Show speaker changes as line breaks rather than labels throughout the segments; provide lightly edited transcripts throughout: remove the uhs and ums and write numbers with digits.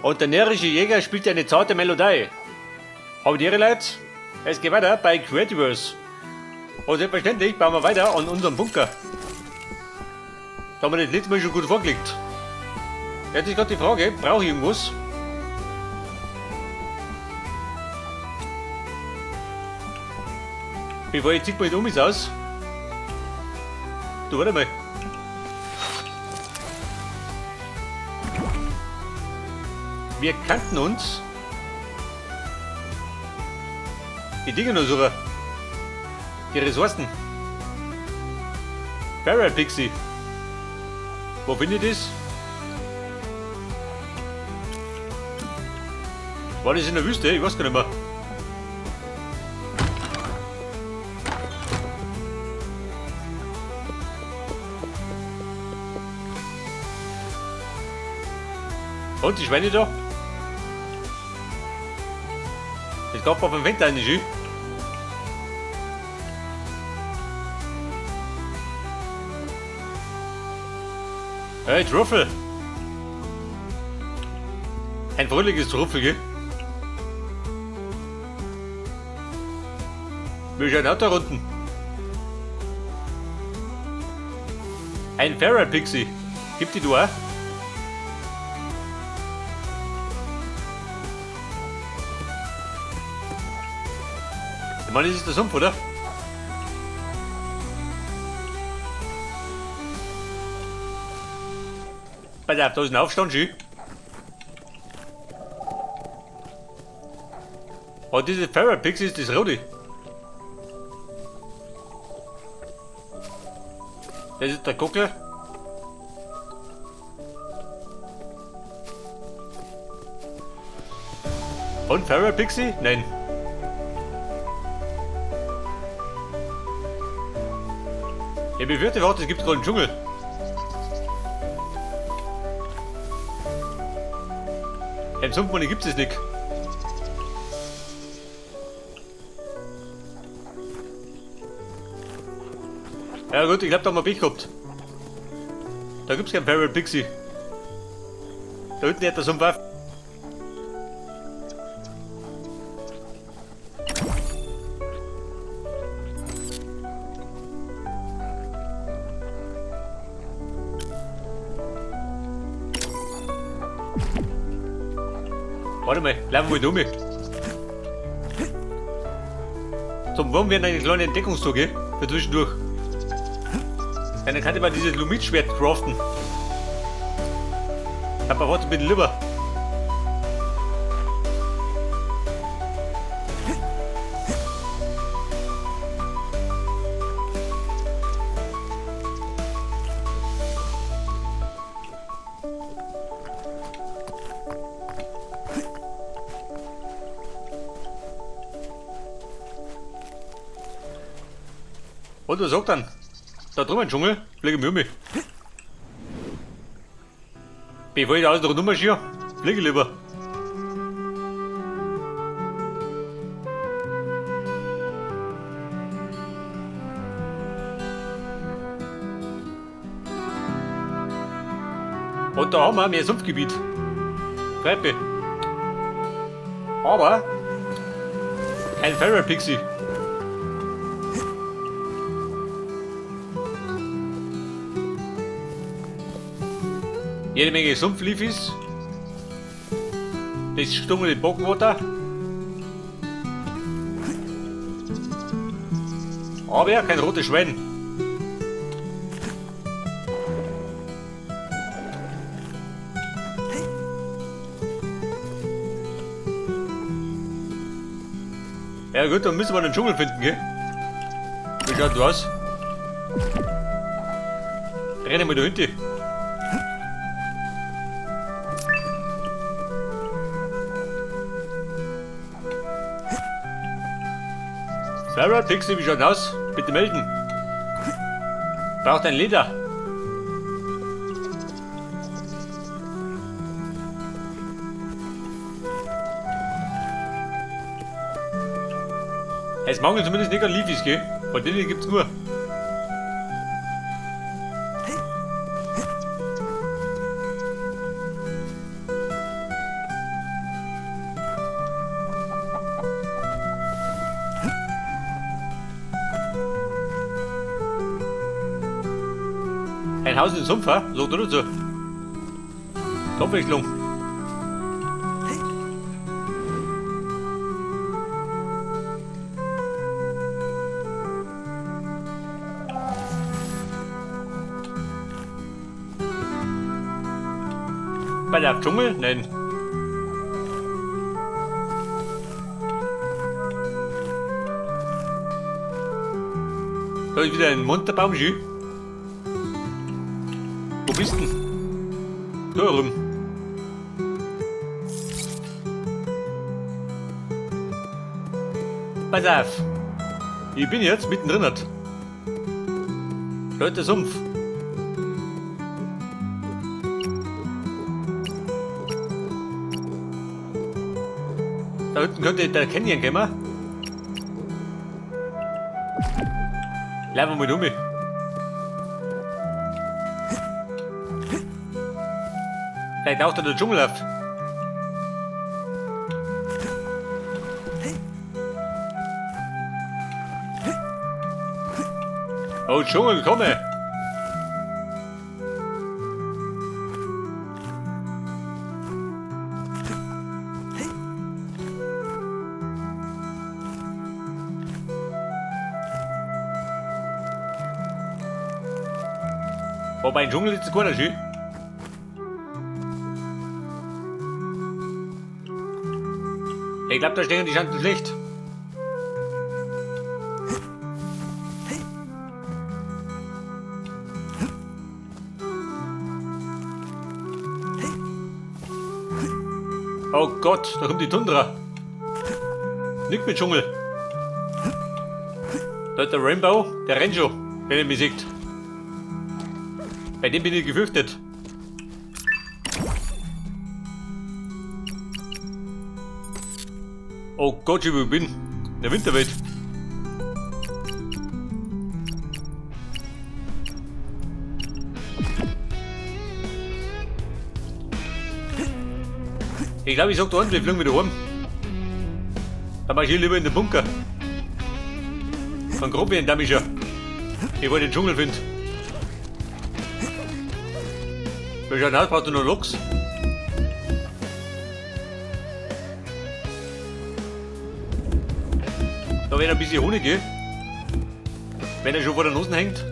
Und der närrische Jäger spielt eine zarte Melodie. Habt ihr Leute? Es geht weiter bei Creativers. Und selbstverständlich bauen wir weiter an unserem Bunker. Da haben wir das letzte Mal schon gut vorgelegt. Jetzt ist gerade die Frage, brauche ich irgendwas? Bevor ich zieht mal nicht um ist aus. Du, warte mal. Wir kannten uns die Dinge nur suchen. Die Ressourcen. Feral Pixie. Wo finde ich das? War das in der Wüste? Ich weiß gar nicht mehr. Und die Schweine da? Das gab auf dem Winter eine Schü. Hey, Truffel! Ein fröhliches Truffel, gell? Wir schauen auch da unten. Ein Feral Pixie. Gibt die du auch? Ich meine, das ist der Sumpf, oder? Pass auf, da ist ein Aufstand, schön. Oh, diese Feral Pixie ist das rote. Das ist der Kuckel. Und Feral Pixie? Nein. Ich befürchte, warte, es gibt gerade einen Dschungel. Im Sumpfmoney gibt es nicht. Ja gut, ich glaube, da haben wir Pech gehabt. Da gibt es kein Feral Pixie. Da hinten hat der Sumpf auf. Warte mal, laufen wir mal um. Zum Wurm werden eine kleine Entdeckungstour, gell? Für zwischendurch. Ja, dann kann ich mal dieses Lumit-Schwert craften. Aber warte bitte lieber. Und was sagt dann? Da drüben im Dschungel, fliege ich mich um. Bevor ich da alles noch rummarschiere, fliege ich lieber. Und da haben wir mehr Sumpfgebiet. Treppe. Aber kein Feral Pixie. Jede Menge Sumpfliefis. Das stummende Bockenwater. Aber ja, kein rotes Schwein. Ja gut, dann müssen wir einen Dschungel finden, gell? Wie schaut das aus? Rennen wir da hinten. Feral Pixie, wie schaut aus? Bitte melden. Braucht ein Leder. Es mangelt zumindest nicht an Leafys, gell? Von denen gibt's nur. Ein Haus im Sumpf, ha? So oder so. Abwechslung. Bei der Dschungel? Nein. Da ist wieder ein Monsterbaum, schön. Wo bist du denn? Da rum. Pass auf. Ich bin jetzt mittendrin. Da ist der Sumpf. Da unten könnte der Canyon kommen. Laufen wir mal um. Vielleicht taucht da der Dschungel auf. Oh, Dschungel, komme! Wobei im Dschungel ist es gut, schön. Ich glaube, da stehen die Chancen schlecht. Oh Gott, da kommt die Tundra. Nicht mit Dschungel. Da ist der Rainbow, der rennt schon, wenn er mich sieht. Bei dem bin ich gefürchtet. Oh Gott, wo ich bin. In der Winterwelt. Ich glaube, ich sag da wir fliegen wieder heim. Dann mach ich lieber in den Bunker. Von grob wie ein Damischer. Ich wollte den Dschungel finden. Wie schaut aus? Brauchst du noch Loks? Da wäre ein bisschen Honig, gell? Wenn er schon vor der Nase hängt.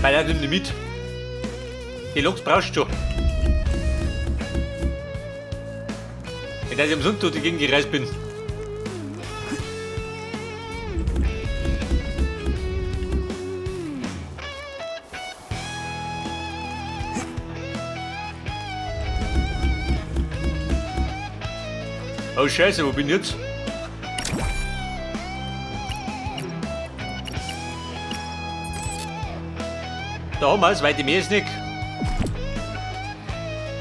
Weil er nimmt nicht mit. Die Loks brauchst du schon. Wenn ich am Sonntag durch die Gegend gereist bin. Oh Scheiße, wo bin ich jetzt? Da haben wir es, weit im Meer ist nicht.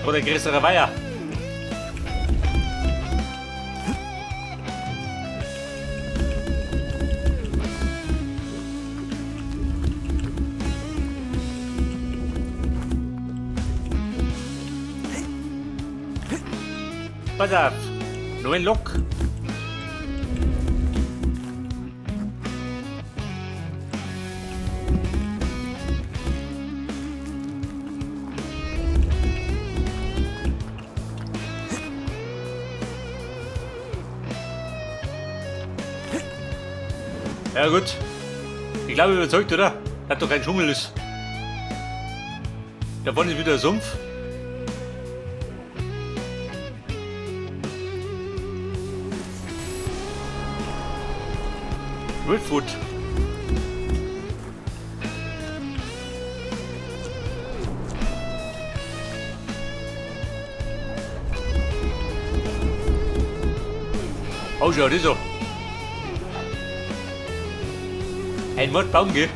Oder ein größerer Weiher. Pass auf, nur ein Lok. Ja gut, ich glaube überzeugt, oder? Dass doch kein Dschungel ist. Da vorne ist wieder ein Sumpf. Wildfoot. Oh, schau, das so. Ein Mordbaum, gell?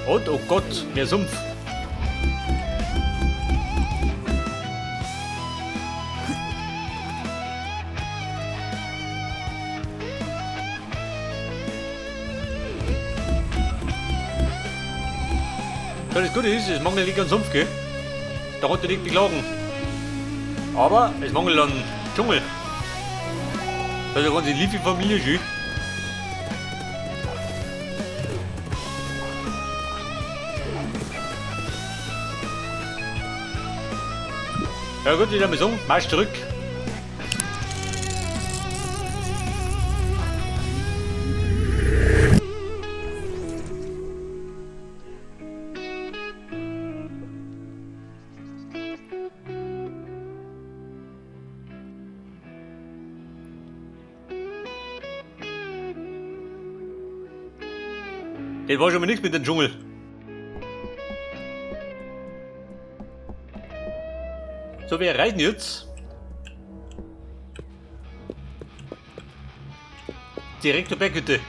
Und, oh Gott, mehr Sumpf. Ja, das Gute ist, es mangelt nicht an Sumpf, gell? Darunter liegt beklagen. Aber es mangelt an Dschungel. Das ist eine ganze liebe Familie schön. Ja gut, wieder mal sagen, Marsch zurück. Das war schon mal nichts mit dem Dschungel. So, wir reiten jetzt direkt zur Berghütte.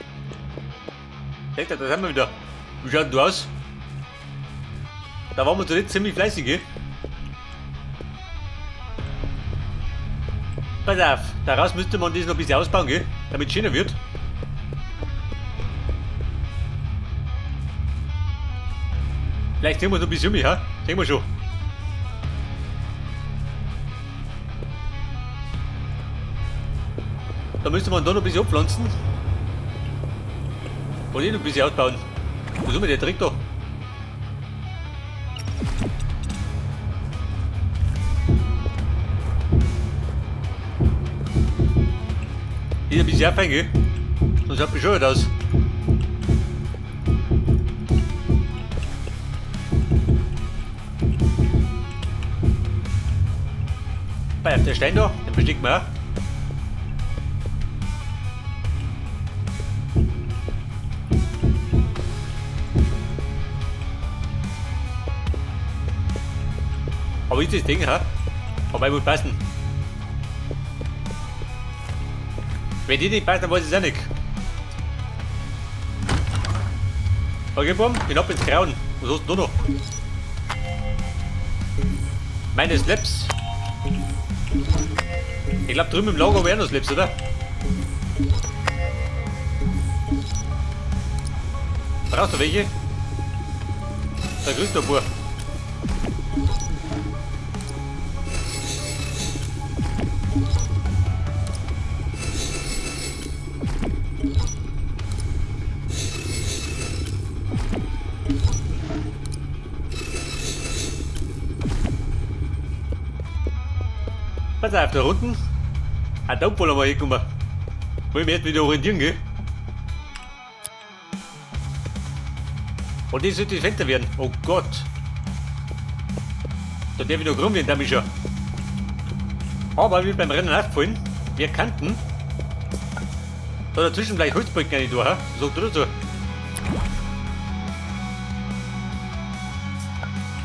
Seht ihr, da sind wir wieder. Wie schaut denn du aus? Da waren wir zuletzt ziemlich fleißig, gell? Pass auf, daraus müsste man das noch ein bisschen ausbauen, gell? Damit es schöner wird. Vielleicht sehen wir noch ein bisschen um, ha? Sehen wir schon. Da müsste man da noch ein bisschen abpflanzen. Und noch ein bisschen ausbauen. Was haben wir der Trick da? Ist ein bisschen fein, gell? Sonst schaut bescheuert aus. Bei der Stein da, den verstecken wir auch. Aber ist das Ding, ha? Aber ich muss passen. Wenn die nicht passt, dann weiß ich es auch nicht. Okay, Baum, ich bin ab ins Grauen. Was hast du noch? Meine Slaps. Ich glaube drüben im Lager wären noch Slaps, oder? Brauchst du welche? Da kriegst du ein paar. Pass auf, da unten ein Taubenfall haben wir hingekommen. Wollen wir jetzt wieder orientieren, gell? Und das sollte das Fenster werden. Oh Gott. Da darf ich noch krumm werden, da schon. Aber wie beim Rennen aufgefallen, wir kannten da dazwischen gleich Holzbalken rein tun, ha? Sagt oder so.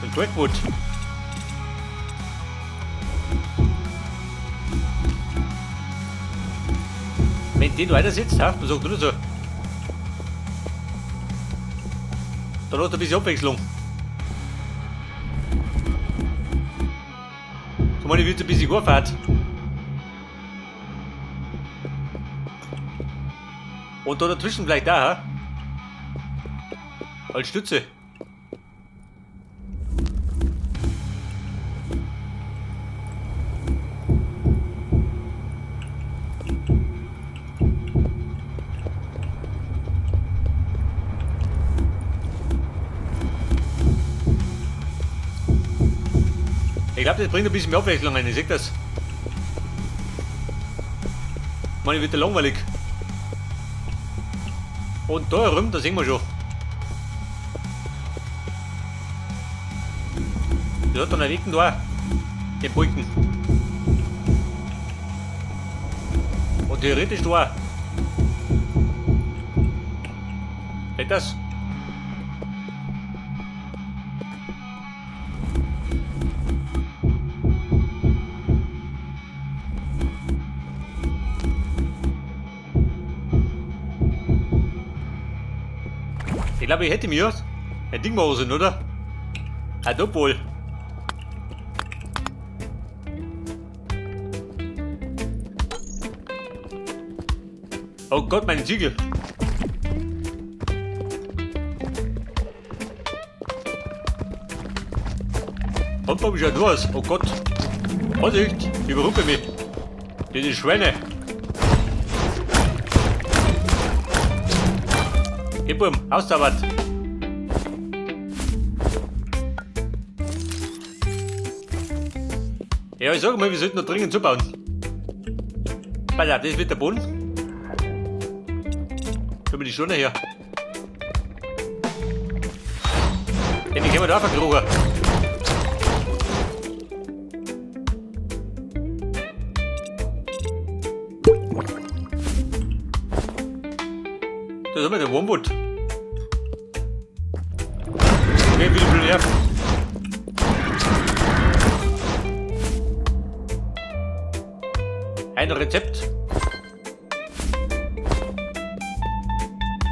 Und Crackwood. Wenn den weiter sitzt, ha? Sagt oder so. Dann hat er ein bisschen Abwechslung. So meine, wird ein bisschen Gohrfahrt. Und da dazwischen vielleicht da, ha? Als Stütze. Ich glaube, das bringt ein bisschen mehr Abwechslung rein, ich sehe das. Ich meine, wird ja langweilig. Und da herum, da sehen wir schon. Das hat dann einen Weg da, den Balken. Und theoretisch da. Seht das? Ich glaube, ich hätte mir ein Ding machen sollen, oder? Ein Doppel. Oh Gott, meine Ziegel. Und warum schaut los? Oh Gott. Vorsicht, überrumpel mich. Diese Schwäne. Gib um, auszaubert. Ja, ich sag mal, wir sollten noch dringend zubauen. Pass auf, das wird der Boden. Schauen wir die Stunde her. Den können wir da verkrochen. Da haben wir den Wormwood. Okay, wie viel her? Ein Rezept.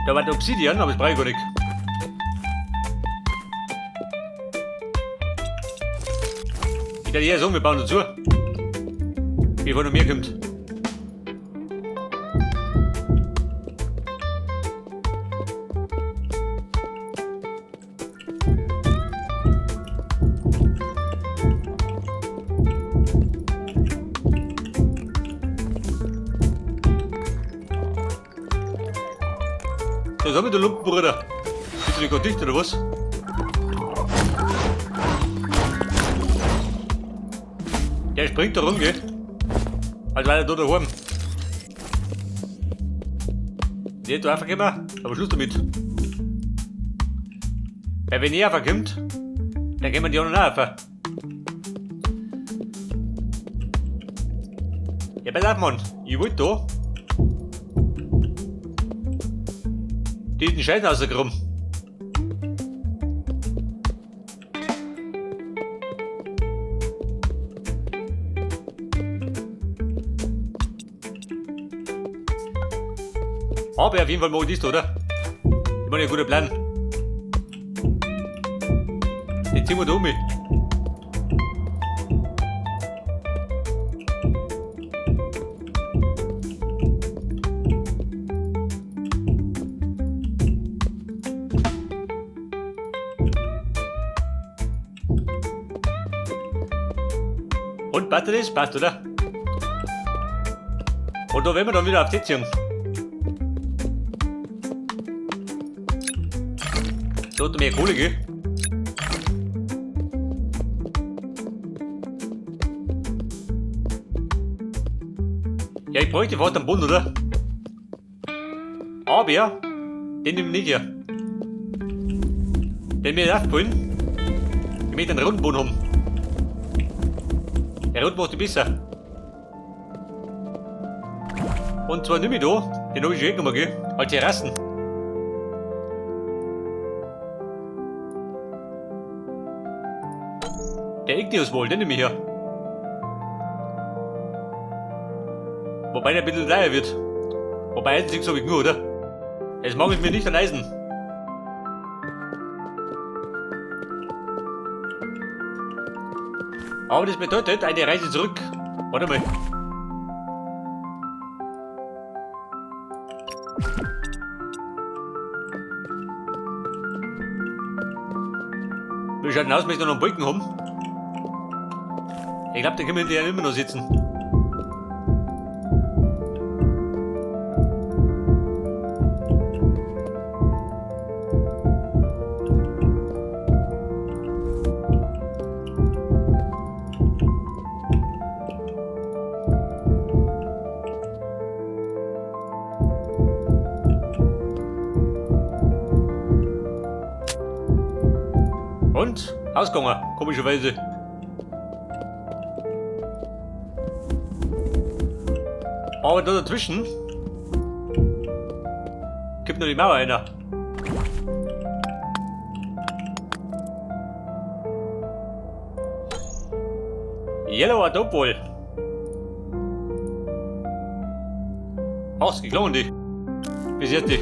Da war der Obsidian, aber das brauche ich gar nicht. Ich dachte eher so, wir bauen dazu. Bevor noch mehr kommt. Was haben wir da Lumpen, Bruder? Bist du nicht gerade dicht oder was? Der springt da rum, gell? Als war er da daheim. Der hat da einfach gemacht, aber Schluss damit. Weil wenn er einfach kommt, dann können wir die anderen auch einfach. Ja, pass auf, Mann. Ich wollte da den Scheiß rausgekommen. Aber auf jeden Fall mag ich das, oder? Ich meine, ein guter Plan. Den ziehen wir da um. Und passt das? Passt, oder? Und da werden wir dann wieder auf die ziehen. So hat er mehr Kohle, gell? Ja, ich bräuchte fast einen Bund, oder? Aber ja, den nehmen wir nicht her. Den mir aufgefallen, ich möchte einen runden Boden haben. Der Rund macht die besser. Und zwar nehme ich da, den habe ich schon weggenommen, gell? Als Terrassen. Der Igneous-Wall, den nehme ich her. Wobei der ein bisschen teuer wird. Wobei Eisen 6 habe ich nur, oder? Es mangelt mir nicht an Eisen. Aber das bedeutet eine Reise zurück. Warte mal. Wie schaut denn aus, wenn wir noch einen Balken haben? Ich glaube, da können wir ja immer noch sitzen. Und? Ausgegangen, komischerweise. Aber da dazwischen gibt noch die Mauer einer. Yellow Adobe Wall. Ach, es geklungen die. Bis jetzt die.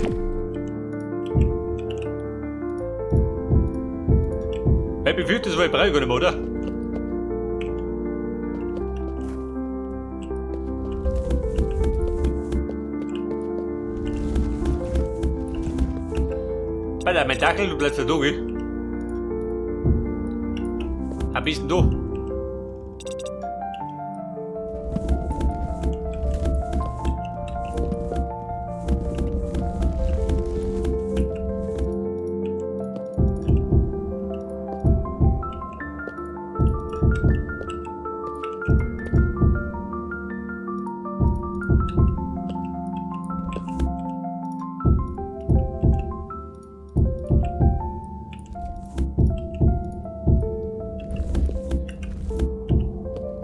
Ich befürchte, das war ich brauche gar nicht mehr, oder? Alter, mein Dackel, du bleibst da, gell? Haben Am besten du.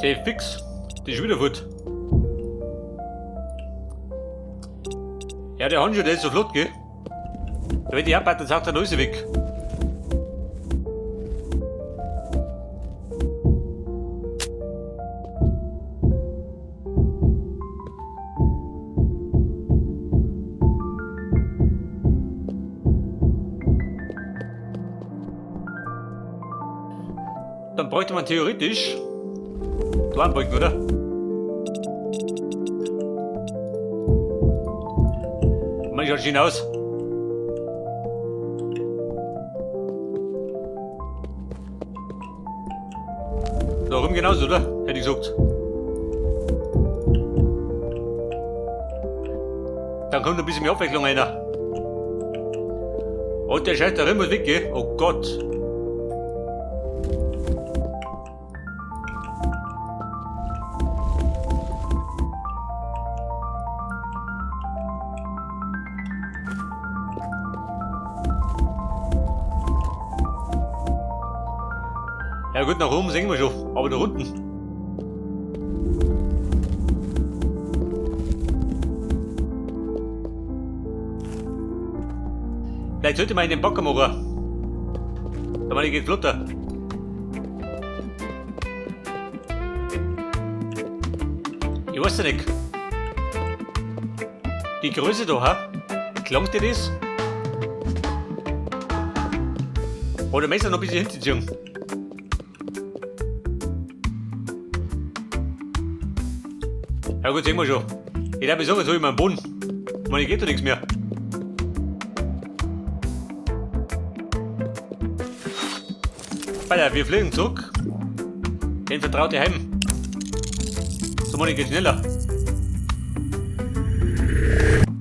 Der fix. Die ist wieder gut. Ja, der Handschuh, der ist so flott, gell? Wenn die abhat, dann sagt er, da ist er weg. Dann bräuchte man theoretisch du anbeugen, oder? Mann, schaut schön aus. Da rum genauso, oder? Hätte ich gesagt. Dann kommt ein bisschen mehr Abwechslung rein. Und der Scheiß da drin muss weggehen. Oh Gott. Ja gut, nach oben sehen wir schon, aber nach unten. Vielleicht sollte man in den Backer machen. Da geht flotter. Ich weiß ja nicht. Die Größe da, ha? Klangt dir das? Oder müssen wir noch ein bisschen hinterziehen? Ja gut, sehen wir schon. Ich darf sagen, so in meinem Boden. Man, geht doch nichts mehr. Weiter, wir fliegen zurück. Den vertraute Heim. So, man, geht schneller.